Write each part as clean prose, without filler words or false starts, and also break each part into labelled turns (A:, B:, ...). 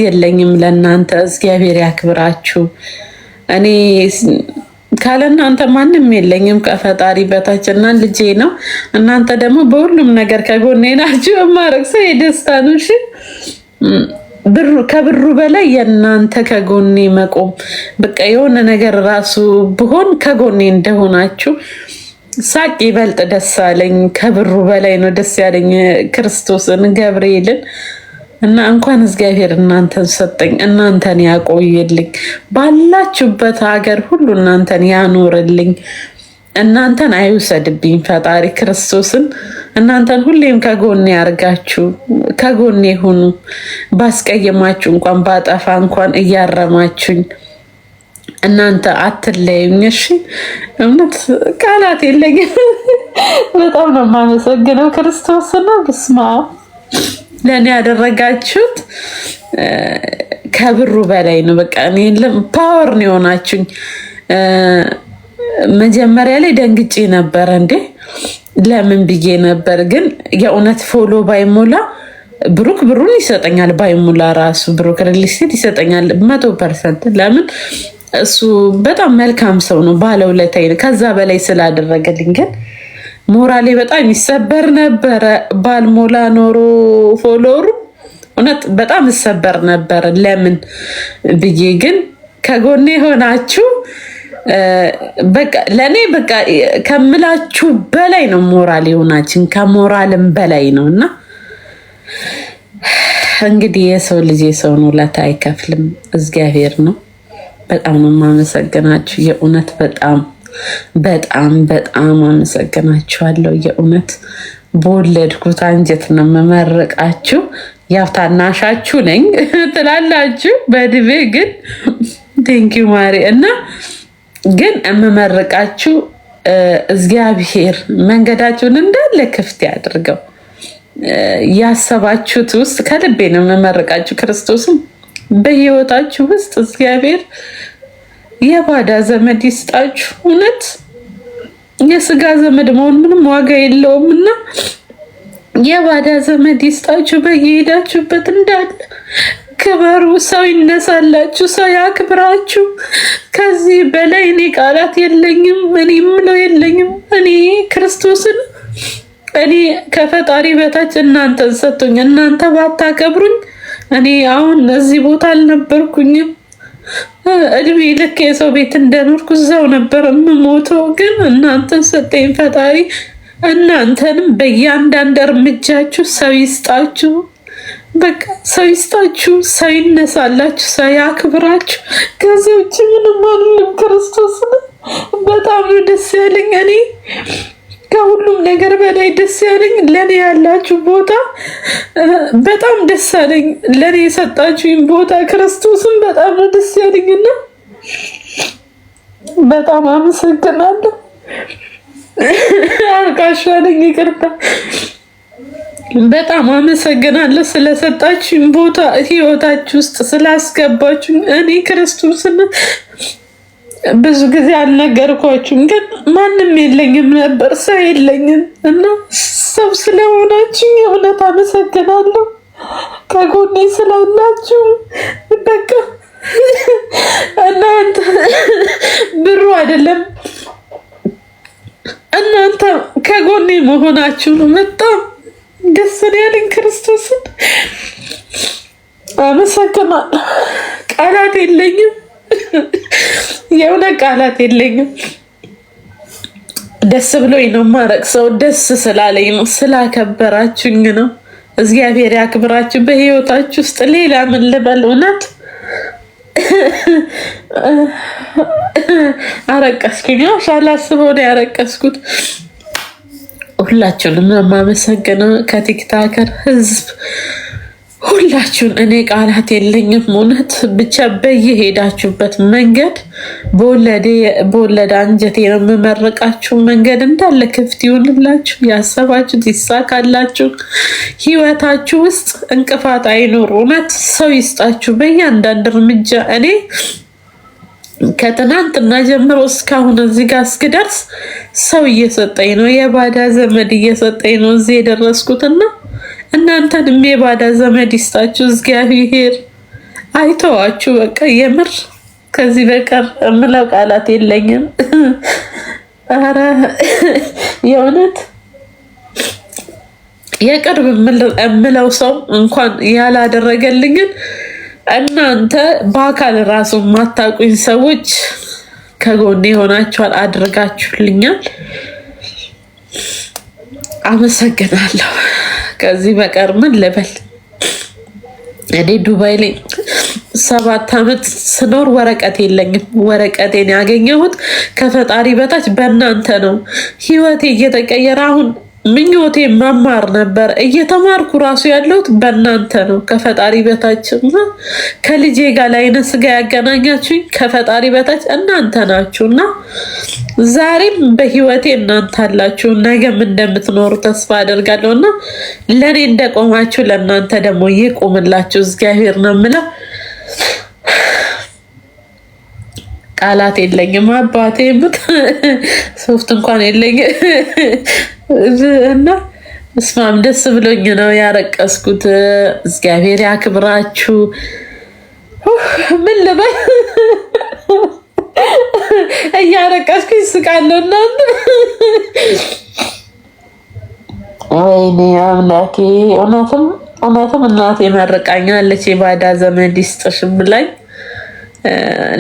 A: የለኝም ለእናንተ። እግዚአብሔር ያክብራችሁ። እኔ ካለ እናንተ ማንም የለኝም ከፈጣሪ በታች እና ልጄ ነው። እናንተ ደግሞ በሁሉም ነገር ከጎኔ ናችሁ። ማረግ ሰው የደስታ ነው። እሺ ከብሩ በላይ የእናንተ ከጎኔ መቆም በቃ የሆነ ነገር ራሱ ብሆን ከጎኔ እንደሆናችሁ ሳቅ ይበልጥ ደስ አለኝ። ከብሩ በላይ ነው ደስ ያለኝ ክርስቶስን ገብርኤልን እና እንኳን እግዚአብሔር እናንተን ሰጠኝ። እናንተን ያቆይልኝ፣ ባላችሁበት ሀገር ሁሉ እናንተን ያኖርልኝ፣ እናንተን አይውሰድብኝ ፈጣሪ ክርስቶስን። እናንተን ሁሌም ከጎኔ ያርጋችሁ፣ ከጎኔ ሁኑ። ባስቀየማችሁ እንኳን ባጠፋ እንኳን እያረማችሁኝ እናንተ አትለዩኝ። እሺ እውነት ቃላት የለኝም። በጣም ነው የማመሰግነው ክርስቶስና በስመ አብ ለእኔ ያደረጋችሁት ከብሩ በላይ ነው። በቃ እኔ ፓወር ነው የሆናችሁኝ። መጀመሪያ ላይ ደንግጬ ነበረ፣ እንዴ ለምን ብዬ ነበር። ግን የእውነት ፎሎ ባይሞላ ብሩክ ብሩን ይሰጠኛል፣ ባይሞላ ራሱ ብሩክ ሪሊስቴት ይሰጠኛል 100%። ለምን እሱ በጣም መልካም ሰው ነው፣ ባለውለታዬ ነው። ከዛ በላይ ስላደረገልኝ ግን ሞራሌ በጣም ይሰበር ነበረ። ባልሞላ ኖሮ ፎሎሩ እውነት በጣም ይሰበር ነበረ። ለምን ብዬ ግን ከጎኔ ሆናችሁ በቃ ለእኔ በቃ ከምላችሁ በላይ ነው ሞራል የሆናችን፣ ከሞራልም በላይ ነው። እና እንግዲህ የሰው ልጅ የሰው ነው ውለታ አይከፍልም፣ እግዚአብሔር ነው። በጣም ነው የማመሰግናችሁ የእውነት በጣም በጣም በጣም አመሰግናችኋለሁ። የእውነት በወለድኩት አንጀት ነው የምመርቃችሁ። ያው ታናሻችሁ ነኝ ትላላችሁ በድቤ ግን ቴንኪው ማሪ እና ግን የምመርቃችሁ እግዚአብሔር መንገዳችሁን እንዳለ ክፍት ያድርገው። ያሰባችሁት ውስጥ ከልቤ ነው የምመርቃችሁ። ክርስቶስም በህይወታችሁ ውስጥ እግዚአብሔር የባዳ ዘመድ ይስጣችሁ። እውነት የስጋ ዘመድ መሆን ምንም ዋጋ የለውም እና የባዳ ዘመድ ይስጣችሁ። በየሄዳችሁበት እንዳለ ክበሩ። ሰው ይነሳላችሁ፣ ሰው ያክብራችሁ። ከዚህ በላይ እኔ ቃላት የለኝም፣ እኔ የምለው የለኝም። እኔ ክርስቶስን እኔ ከፈጣሪ በታች እናንተን ሰጥቶኝ እናንተ ባታከብሩኝ እኔ አሁን እዚህ ቦታ አልነበርኩኝም። እድሜ ልክ የሰው ቤት እንደኖርኩ እዛው ነበር የምሞተው። ግን እናንተን ሰጠኝ ፈጣሪ። እናንተንም በእያንዳንድ እርምጃችሁ ሰው ይስጣችሁ። በቃ ሰው ይስጣችሁ፣ ሰው ይነሳላችሁ፣ ሰው ያክብራችሁ። ከዚህ ውጭ ምንም አልልም። ክርስቶስ በጣም ነው ደስ ያለኝ። እኔ ከሁሉም ነገር በላይ ደስ ያለኝ ለእኔ ያላችሁ ቦታ በጣም ደስ ያለኝ። ለእኔ የሰጣችሁኝ ቦታ ክርስቶስን በጣም ነው ደስ ያለኝና በጣም አመሰግናለሁ። አልቃሻ ነኝ፣ ይቅርታ። በጣም አመሰግናለሁ ስለሰጣችሁኝ ቦታ፣ ህይወታችሁ ውስጥ ስላስገባችሁኝ። እኔ ክርስቶስን ብዙ ጊዜ አልነገርኳችሁም፣ ግን ማንም የለኝም ነበር፣ ሰው የለኝም እና ሰው ስለሆናችሁ የእውነት አመሰግናለሁ። ከጎኔ ስላላችሁ በቃ እናንተ ብሩ አይደለም እናንተ ከጎኔ መሆናችሁ ነው በጣም ደስ ያለኝ። ክርስቶስን አመሰግናለሁ። ቃላት የለኝም፣ የእውነት ቃላት የለኝም። ደስ ብሎኝ ነው ማረቅ ሰው ደስ ስላለኝ ነው፣ ስላከበራችሁኝ ነው። እግዚአብሔር ያክብራችሁ በህይወታችሁ ውስጥ። ሌላ ምን ልበል? እውነት አረቀስኩኝ፣ ሳላስበው ነው ያረቀስኩት። ሁላችሁንም የማመሰግነው ከቲክታከር ህዝብ ሁላችሁን። እኔ ቃላት የለኝም እውነት። ብቻ በየሄዳችሁበት መንገድ በወለደ አንጀቴ ነው የምመርቃችሁ። መንገድ እንዳለ ክፍት ይሁንላችሁ፣ ያሰባችሁት ይሳካላችሁ፣ ህይወታችሁ ውስጥ እንቅፋት አይኖር። እውነት ሰው ይስጣችሁ በእያንዳንድ እርምጃ። እኔ ከትናንትና ጀምሮ እስካሁን እዚህ ጋር እስክደርስ ሰው እየሰጠኝ ነው፣ የባዳ ዘመድ እየሰጠኝ ነው እዚህ የደረስኩትና እናንተንም የባዳ ዘመድ ይስጣችሁ እግዚአብሔር። አይተዋችሁ በቃ የምር ከዚህ በቀር የምለው ቃላት የለኝም። ኧረ የእውነት የቅርብ የምለው ሰው እንኳን ያላደረገልኝን እናንተ በአካል ራሱ የማታውቁኝ ሰዎች ከጎኔ ሆናችኋል፣ አድርጋችሁልኛል። አመሰግናለሁ። ከዚህ በቀር ምን ልበል? እኔ ዱባይ ላይ 7 ዓመት ስኖር ወረቀት የለኝም። ወረቀቴን ያገኘሁት ከፈጣሪ በታች በእናንተ ነው። ህይወቴ እየተቀየረ አሁን ምኞቴ መማር ነበር። እየተማርኩ ራሱ ያለሁት በእናንተ ነው ከፈጣሪ በታች እና ከልጄ ጋር ለዓይነ ስጋ ያገናኛችሁኝ ከፈጣሪ በታች እናንተ ናችሁ እና ዛሬም በህይወቴ እናንተ አላችሁ። ነገም እንደምትኖሩ ተስፋ አደርጋለሁ እና ለእኔ እንደቆማችሁ ለእናንተ ደግሞ ይቁምላችሁ እግዚአብሔር ነው የምለው። ቃላት የለኝም። አባቴ ሶፍት እንኳን የለኝ እና እስማም ደስ ብሎኝ ነው ያረቀስኩት። እግዚአብሔር ያክብራችሁ። ምን ልበል እያረቀስኩ ይስቃለሁ። እናንተ ወይኔ አምላኬ፣ እውነትም እናቴ መርቃኛለች። የባዳ ዘመድ ይስጥሽም ብላኝ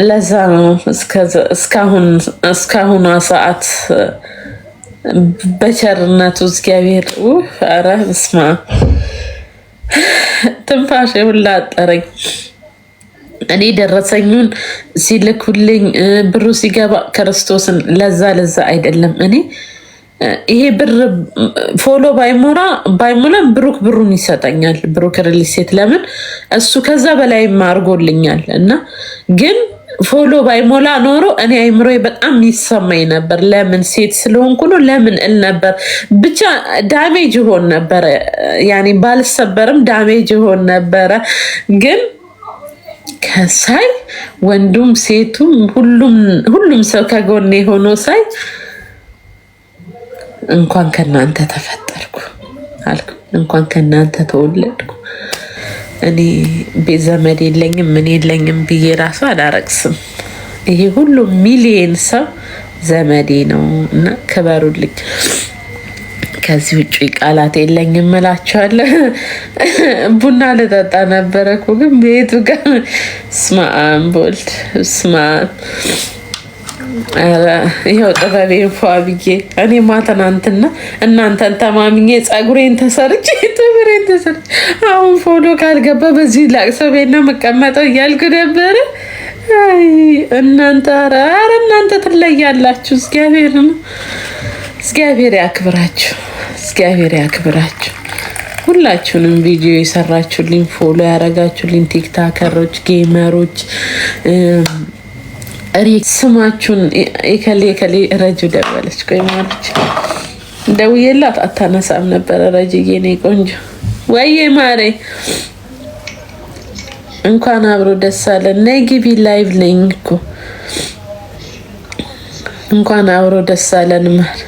A: ለዛ ነው እስካሁኗ ሰዓት በቸርነቱ እግዚአብሔር ኧረ በስመ አብ ትንፋሽ ሁላ አጠረኝ። እኔ ደረሰኙን ሲልኩልኝ ብሩ ሲገባ ክርስቶስን ለዛ አይደለም እኔ ይሄ ብር ፎሎ ባይሞላም ብሩክ ብሩን ይሰጠኛል። ብሩክ ሪልስቴት ለምን እሱ ከዛ በላይ አድርጎልኛል እና ግን ፎሎ ባይሞላ ኖሮ እኔ አይምሮዬ በጣም ይሰማኝ ነበር። ለምን ሴት ስለሆንኩ ነው ለምን እል ነበር። ብቻ ዳሜጅ ሆን ነበረ። ያኔ ባልሰበርም ዳሜጅ ሆን ነበረ። ግን ከሳይ ወንዱም ሴቱም ሁሉም ሰው ከጎኔ ሆኖ ሳይ እንኳን ከናንተ ተፈጠርኩ አልኩ፣ እንኳን ከናንተ ተወለድኩ። እኔ ቤት ዘመድ የለኝም ምን የለኝም ብዬ ራሱ አላረቅስም። ይሄ ሁሉ ሚሊየን ሰው ዘመዴ ነው እና ክበሩልኝ። ከዚህ ውጭ ቃላት የለኝም እላችኋለሁ። ቡና ልጠጣ ነበረ እኮ ግን ቤቱ ጋር ስማም ቦልድ ስማም ይኸው ጥበቤን ፏ ብዬ እኔማ ትናንትና እናንተን ተማምኜ ፀጉሬን ተሰርቼ ጥፍሬን ተሰርቼ አሁን ፎሎ ካልገባ በዚህ ላቅሰው ቤት ነው የምቀመጠው እያልኩ ነበረ። እናንተ ኧረ እናንተ ትለያላችሁ። እግዚአብሔር ያክብራችሁ፣ እግዚአብሔር ያክብራችሁ። ሁላችሁንም ቪዲዮ የሰራችሁልኝ ፎሎ ያረጋችሁልኝ ቲክታከሮች፣ ጌመሮች ስማችሁን የከሌ ረጁ ደወለች። ቆይ ማለች ደውዬላት አታነሳም ነበረ። ረጅዬ ነኝ ቆንጆ ወይዬ ማሬ እንኳን አብሮ ደስ አለን። ነይ ግቢ ላይቭ ነኝ እኮ እንኳን አብሮ ደስ አለን ማር።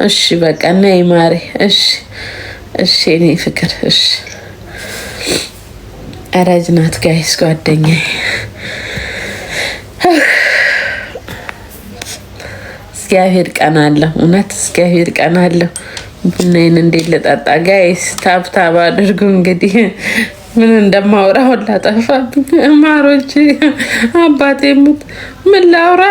A: እሺ በቃ ነይ ማሬ። እሺ እኔ ፍቅር እሺ። ረጅ ናት ጋይስ ጓደኛዬ። እግዚአብሔር ቀን አለው፣ እውነት እግዚአብሔር ቀን አለው። ቡናዬን እንዴት ልጠጣ ጋይስ? ታብታብ አድርጉ እንግዲህ። ምን እንደማውራ ሁላ ጠፋብኝ። ማሮቼ አባቴ ሙት ምን ላውራ?